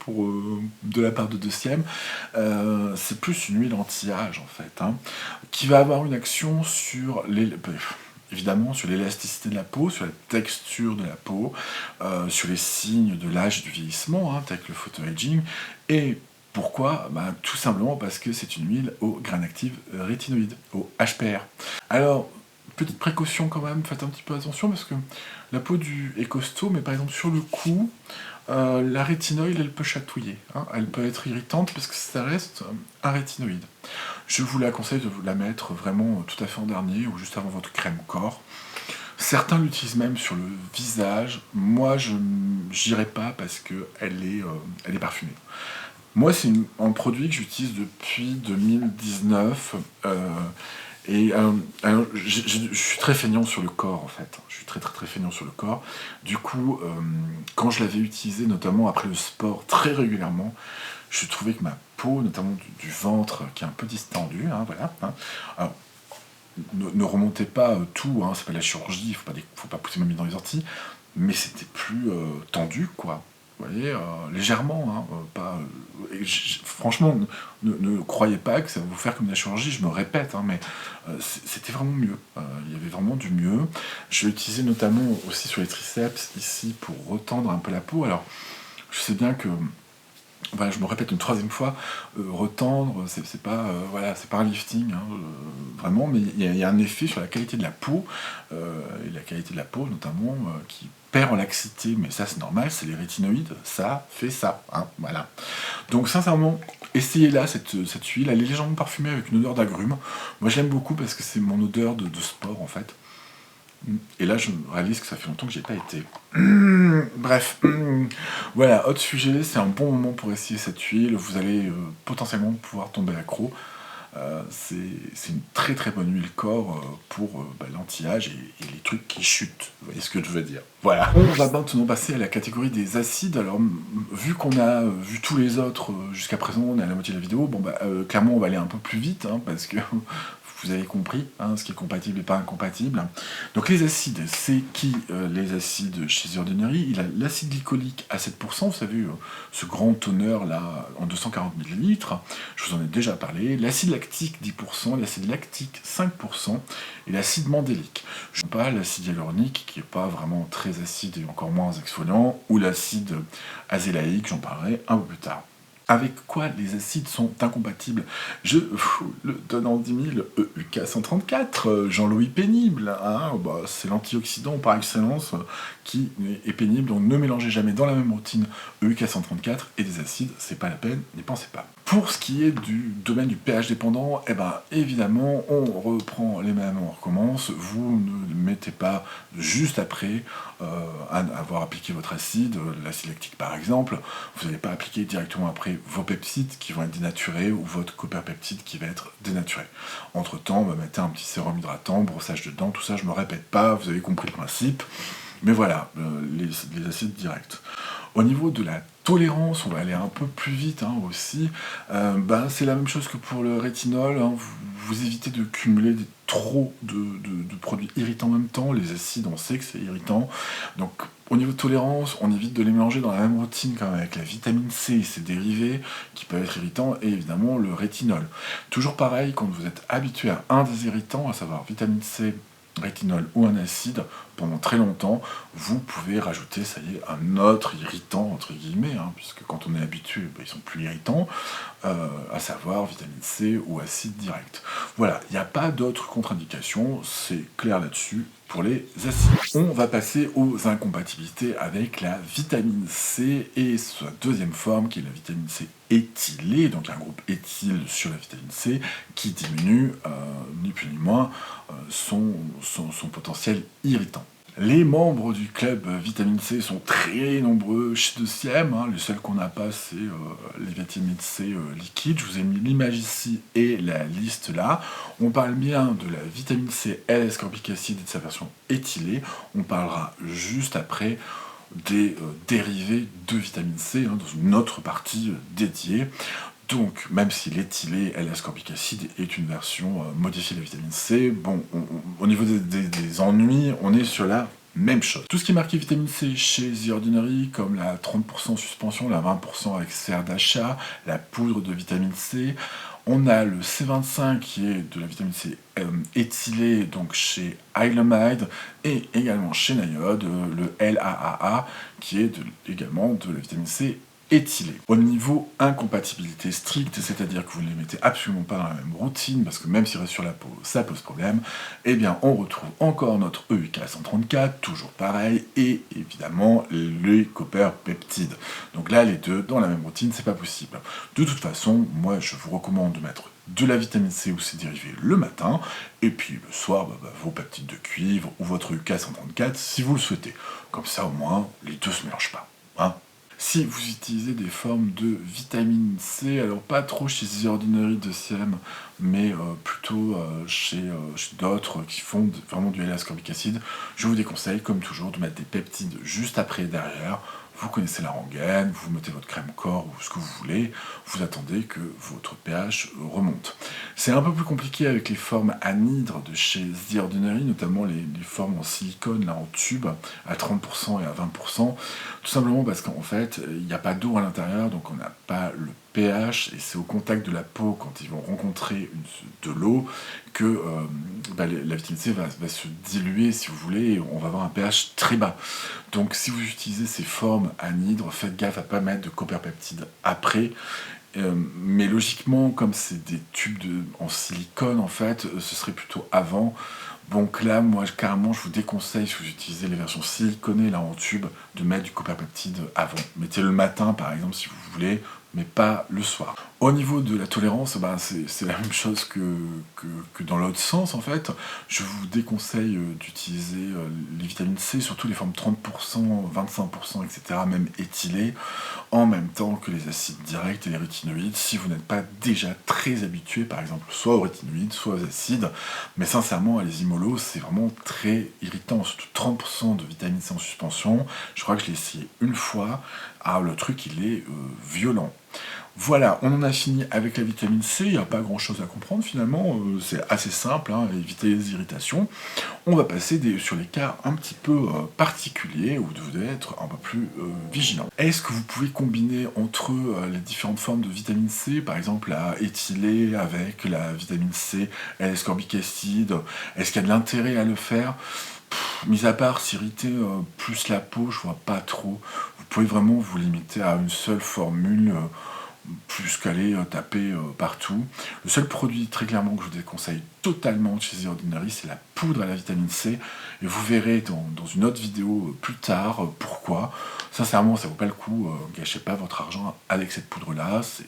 de la part de 2e. C'est plus une huile anti-âge en fait, hein, qui va avoir une action sur évidemment sur l'élasticité de la peau, sur la texture de la peau, sur les signes de l'âge et du vieillissement, hein, tel que le photoaging. Et pourquoi? Tout simplement parce que c'est une huile au grain actif rétinoïde, au HPR. Alors, petite précaution quand même, faites un petit peu attention, parce que la peau est costaud, mais par exemple sur le cou, la rétinoïde, elle peut chatouiller, hein, elle peut être irritante, parce que ça reste un rétinoïde. Je vous la conseille de vous la mettre vraiment tout à fait en dernier, ou juste avant votre crème corps. Certains l'utilisent même sur le visage. Moi, je n'irai pas parce qu'elle est parfumée. Moi, c'est un produit que j'utilise depuis 2019. Je suis très feignant sur le corps, en fait. Je suis très feignant sur le corps. Du coup, quand je l'avais utilisé, notamment après le sport, très régulièrement, je trouvais que ma peau, notamment du ventre, qui est un peu distendue, hein, voilà. Hein. Alors, ne remontez pas tout, hein, c'est pas de la chirurgie, faut pas pousser ma main dans les orties, mais c'était plus tendu, quoi. Vous voyez, légèrement, hein, pas. Franchement, ne croyez pas que ça va vous faire comme de la chirurgie, je me répète, hein, mais c'était vraiment mieux. Il y avait vraiment du mieux. Je l'ai utilisé notamment aussi sur les triceps, ici, pour retendre un peu la peau. Alors, je sais bien que Voilà, je me répète une troisième fois, retendre, c'est pas, voilà, c'est pas un lifting, hein, vraiment, mais il y a un effet sur la qualité de la peau, et la qualité de la peau notamment, qui perd en laxité, mais ça c'est normal, c'est les rétinoïdes, ça fait ça, hein, voilà. Donc sincèrement, essayez-la, cette huile, elle est légèrement parfumée avec une odeur d'agrumes. Moi j'aime beaucoup parce que c'est mon odeur de sport en fait. Et là, je réalise que ça fait longtemps que j'ai pas été. Bref, voilà, autre sujet, c'est un bon moment pour essayer cette huile. Vous allez potentiellement pouvoir tomber accro. C'est une très très bonne huile corps pour l'anti-âge et les trucs qui chutent. Vous voyez ce que je veux dire? Voilà. On va maintenant passer à la catégorie des acides. Alors, vu qu'on a vu tous les autres jusqu'à présent, on est à la moitié de la vidéo, bon clairement on va aller un peu plus vite, hein, parce que vous avez compris ce qui est compatible et pas incompatible. Donc les acides, c'est qui les acides chez The Ordinary? Il a l'acide glycolique à 7%, vous savez, ce grand teneur là en 240 ml, je vous en ai déjà parlé. L'acide lactique 10%, l'acide lactique 5%, et l'acide mandélique. Je ne pas l'acide hyaluronique qui n'est pas vraiment très acide et encore moins exfoliant, ou l'acide azélaïque, j'en parlerai un peu plus tard. Avec quoi les acides sont incompatibles? Je vous le donne en 10 000, EUK 134, Jean-Louis pénible, hein, c'est l'antioxydant par excellence qui est pénible, donc ne mélangez jamais dans la même routine EUK 134 et des acides, c'est pas la peine, n'y pensez pas. Pour ce qui est du domaine du pH dépendant, évidemment, on reprend les mêmes, on recommence, vous ne mettez pas juste après avoir appliqué votre acide, l'acide lactique par exemple, vous n'allez pas appliquer directement après vos peptides qui vont être dénaturés ou votre copperpeptide qui va être dénaturé. Entre temps, mettez un petit sérum hydratant, brossage de dents, tout ça, je me répète pas, vous avez compris le principe. Mais voilà, les acides directs. Au niveau de la tolérance, on va aller un peu plus vite aussi. C'est la même chose que pour le rétinol. Vous évitez de cumuler trop de produits irritants en même temps. Les acides, on sait que c'est irritant. Donc, au niveau de tolérance, on évite de les mélanger dans la même routine quand même avec la vitamine C et ses dérivés qui peuvent être irritants et évidemment le rétinol. Toujours pareil, quand vous êtes habitué à un des irritants, à savoir vitamine C, rétinol ou un acide, pendant très longtemps, vous pouvez rajouter, ça y est, un autre irritant, entre guillemets, puisque quand on est habitué, ils sont plus irritants, à savoir vitamine C ou acide direct. Voilà, il n'y a pas d'autres contre-indications, c'est clair là-dessus pour les acides. On va passer aux incompatibilités avec la vitamine C et sa deuxième forme, qui est la vitamine C éthylée, donc un groupe éthyle sur la vitamine C, qui diminue, ni plus ni moins, son potentiel irritant. Les membres du club vitamine C sont très nombreux chez Deciem, les seuls qu'on n'a pas c'est les vitamines C liquides, je vous ai mis l'image ici et la liste là. On parle bien de la vitamine C L-ascorbic acide et de sa version éthylée, on parlera juste après des dérivés de vitamine C dans une autre partie dédiée. Donc, même si l'éthylé L-ascorbic acide est une version modifiée de la vitamine C, au niveau des ennuis, on est sur la même chose. Tout ce qui est marqué vitamine C chez The Ordinary, comme la 30% suspension, la 20% avec serre d'achat, la poudre de vitamine C, on a le C25 qui est de la vitamine C éthylée, donc chez Ilamide, et également chez Niode, le LAAA, qui est également de la vitamine C éthylé. Au niveau incompatibilité stricte, c'est-à-dire que vous ne les mettez absolument pas dans la même routine, parce que même s'il reste sur la peau, ça pose problème, on retrouve encore notre EUK 134, toujours pareil, et évidemment les copperpeptides. Donc là, les deux dans la même routine, c'est pas possible. De toute façon, moi, je vous recommande de mettre de la vitamine C ou ses dérivés le matin, et puis le soir, vos peptides de cuivre ou votre EUK 134 si vous le souhaitez. Comme ça, au moins, les deux se mélangent pas. Si vous utilisez des formes de vitamine C, alors pas trop chez The Ordinary Deciem, mais plutôt chez d'autres qui font vraiment du L-ascorbic acide, je vous déconseille, comme toujours, de mettre des peptides juste après et derrière. Vous connaissez la rengaine, vous mettez votre crème corps ou ce que vous voulez, vous attendez que votre pH remonte. C'est un peu plus compliqué avec les formes anhydres de chez The Ordinary, notamment les formes en silicone, là en tube, à 30% et à 20%, tout simplement parce qu'en fait, il n'y a pas d'eau à l'intérieur, donc on n'a pas le pH, et c'est au contact de la peau, quand ils vont rencontrer de l'eau, que la vitamine C va se diluer, si vous voulez, et on va avoir un pH très bas. Donc si vous utilisez ces formes anhydres, faites gaffe à ne pas mettre de copperpeptide après. Mais logiquement, comme c'est des tubes en silicone, en fait, ce serait plutôt avant. Donc là, moi, carrément, je vous déconseille, si vous utilisez les versions siliconées là en tube, de mettre du copperpeptide avant. Mettez-le le matin, par exemple, si vous voulez, mais pas le soir. Au niveau de la tolérance, c'est la même chose que dans l'autre sens, en fait. Je vous déconseille d'utiliser les vitamines C, surtout les formes 30%, 25%, etc., même éthylées, en même temps que les acides directs et les rétinoïdes, si vous n'êtes pas déjà très habitué, par exemple, soit aux rétinoïdes, soit aux acides. Mais sincèrement, allez-y mollo, c'est vraiment très irritant, surtout 30% de vitamine C en suspension. Je crois que je l'ai essayé une fois. Ah, le truc, il est violent. Voilà, on en a fini avec la vitamine C, il n'y a pas grand chose à comprendre finalement, c'est assez simple, hein, éviter les irritations. On va passer sur les cas un petit peu particuliers où vous devez être un peu plus vigilant. Est-ce que vous pouvez combiner entre les différentes formes de vitamine C, par exemple la éthylée avec la vitamine C, L-ascorbic acid, est-ce qu'il y a de l'intérêt à le faire? Mis à part s'irriter plus la peau, je vois pas trop. Vous pouvez vraiment vous limiter à une seule formule, plus qu'aller taper partout. Le seul produit très clairement que je vous déconseille totalement chez The Ordinary, c'est la poudre à la vitamine C. Et vous verrez dans une autre vidéo plus tard pourquoi. Sincèrement, ça vaut pas le coup. Gâchez pas votre argent avec cette poudre-là. C'est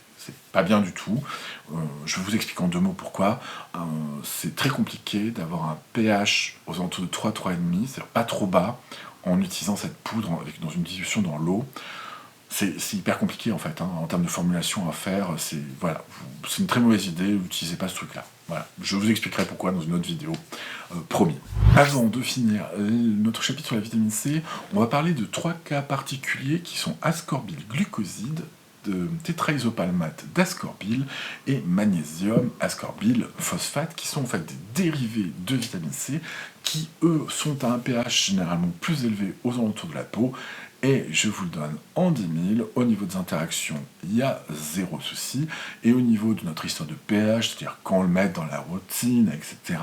pas bien du tout. Je vais vous expliquer en 2 mots pourquoi. C'est très compliqué d'avoir un pH aux alentours de 3,5, c'est-à-dire pas trop bas, en utilisant cette poudre dans une dilution dans l'eau. C'est hyper compliqué en fait, hein, en termes de formulation à faire, c'est une très mauvaise idée, n'utilisez pas ce truc-là. Voilà, je vous expliquerai pourquoi dans une autre vidéo, promis. Avant de finir notre chapitre sur la vitamine C, on va parler de 3 cas particuliers qui sont ascorbylglucoside, de tétraisopalmate d'ascorbyl et magnésium ascorbyl phosphate, qui sont en fait des dérivés de vitamine C, qui eux sont à un pH généralement plus élevé aux alentours de la peau. Et je vous le donne en 10 000, au niveau des interactions, il y a 0 souci, et au niveau de notre histoire de pH, c'est-à-dire quand on le met dans la routine, etc.,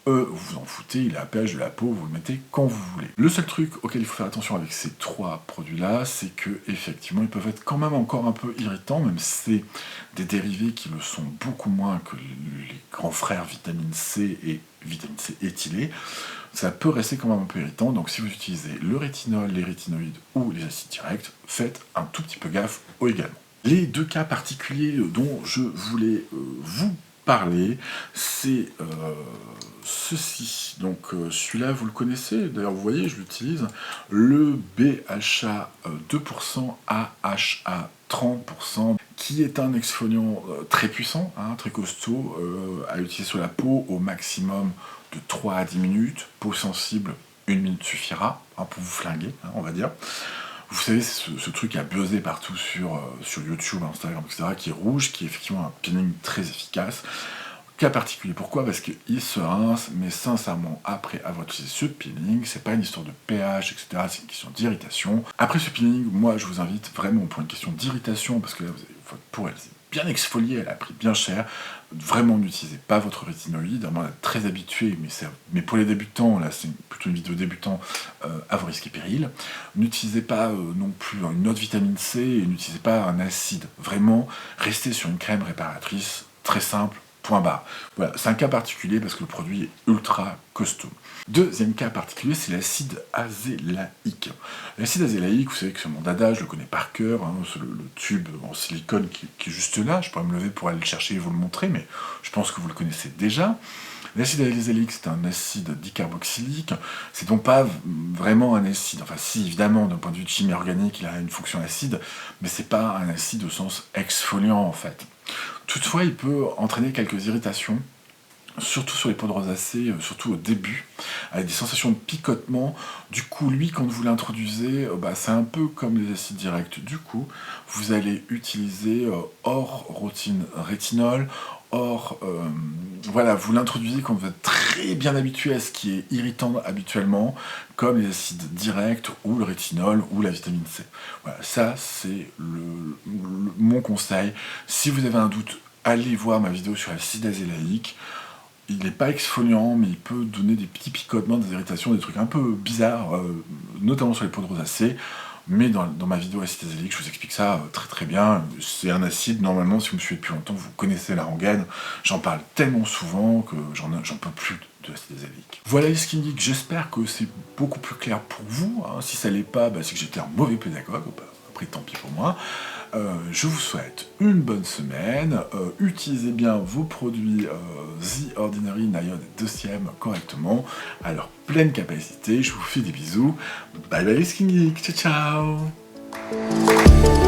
vous vous en foutez, il est à pH de la peau, vous le mettez quand vous voulez. Le seul truc auquel il faut faire attention avec ces 3 produits-là, c'est que effectivement, ils peuvent être quand même encore un peu irritants, même si c'est des dérivés qui le sont beaucoup moins que les grands frères vitamine C et vitamine C éthylée. Ça peut rester quand même un peu irritant, donc si vous utilisez le rétinol, les rétinoïdes ou les acides directs, faites un tout petit peu gaffe également. Les 2 cas particuliers dont je voulais vous parler, c'est ceci. Donc celui-là, vous le connaissez, d'ailleurs vous voyez, je l'utilise, le BHA 2% AHA 30%, qui est un exfoliant très puissant, hein, très costaud, à utiliser sur la peau au maximum de 3 à 10 minutes, peau sensible, 1 minute suffira, hein, pour vous flinguer, hein, on va dire. Vous savez, ce truc a buzzé partout sur YouTube, Instagram, etc., qui est rouge, qui est effectivement un peeling très efficace. Cas particulier, pourquoi? Parce qu'il se rince, mais sincèrement, après avoir utilisé ce peeling, c'est pas une histoire de pH, etc., c'est une question d'irritation. Après ce peeling, moi, je vous invite vraiment pour une question d'irritation, parce que là, votre peau, elle s'est bien exfoliée, elle a pris bien cher. Vraiment, n'utilisez pas votre rétinoïde, on est très habitué, mais pour les débutants, là, c'est plutôt une vidéo débutant, à vos risques et périls. N'utilisez pas non plus une autre vitamine C, et n'utilisez pas un acide. Vraiment, restez sur une crème réparatrice, très simple, point barre. Voilà, c'est un cas particulier parce que le produit est ultra costaud. Deuxième cas particulier, c'est l'acide azélaïque. L'acide azélaïque, vous savez que c'est mon dada, je le connais par cœur, hein, c'est le tube en silicone qui est juste là, je pourrais me lever pour aller le chercher et vous le montrer, mais je pense que vous le connaissez déjà. L'acide azélaïque, c'est un acide dicarboxylique, c'est donc pas vraiment un acide, enfin si, évidemment, d'un point de vue de chimie organique, il a une fonction acide, mais c'est pas un acide au sens exfoliant, en fait. Toutefois, il peut entraîner quelques irritations, surtout sur les peaux de rosacée, surtout au début, avec des sensations de picotement. Du coup, lui, quand vous l'introduisez, c'est un peu comme les acides directs. Du coup, vous allez utiliser hors routine rétinol, hors... voilà, vous l'introduisez quand vous êtes très bien habitué à ce qui est irritant habituellement, comme les acides directs, ou le rétinol, ou la vitamine C. Voilà, ça, c'est mon conseil. Si vous avez un doute, allez voir ma vidéo sur l'acide azélaïque. Il n'est pas exfoliant, mais il peut donner des petits picotements, des irritations, des trucs un peu bizarres, notamment sur les peaux de rosacée. Mais dans ma vidéo acide azélique, je vous explique ça très très bien. C'est un acide, normalement, si vous me suivez depuis longtemps, vous connaissez la rengaine. J'en parle tellement souvent que j'en peux plus de l'acide azélique. Voilà les Skin Geeks, j'espère que c'est beaucoup plus clair pour vous. Hein. Si ça l'est pas, c'est que j'étais un mauvais pédagogue. Après, tant pis pour moi. Je vous souhaite une bonne semaine. Utilisez bien vos produits The Ordinary Niode et 2e correctement à leur pleine capacité. Je vous fais des bisous. Bye bye les Skin Geeks. Ciao ciao.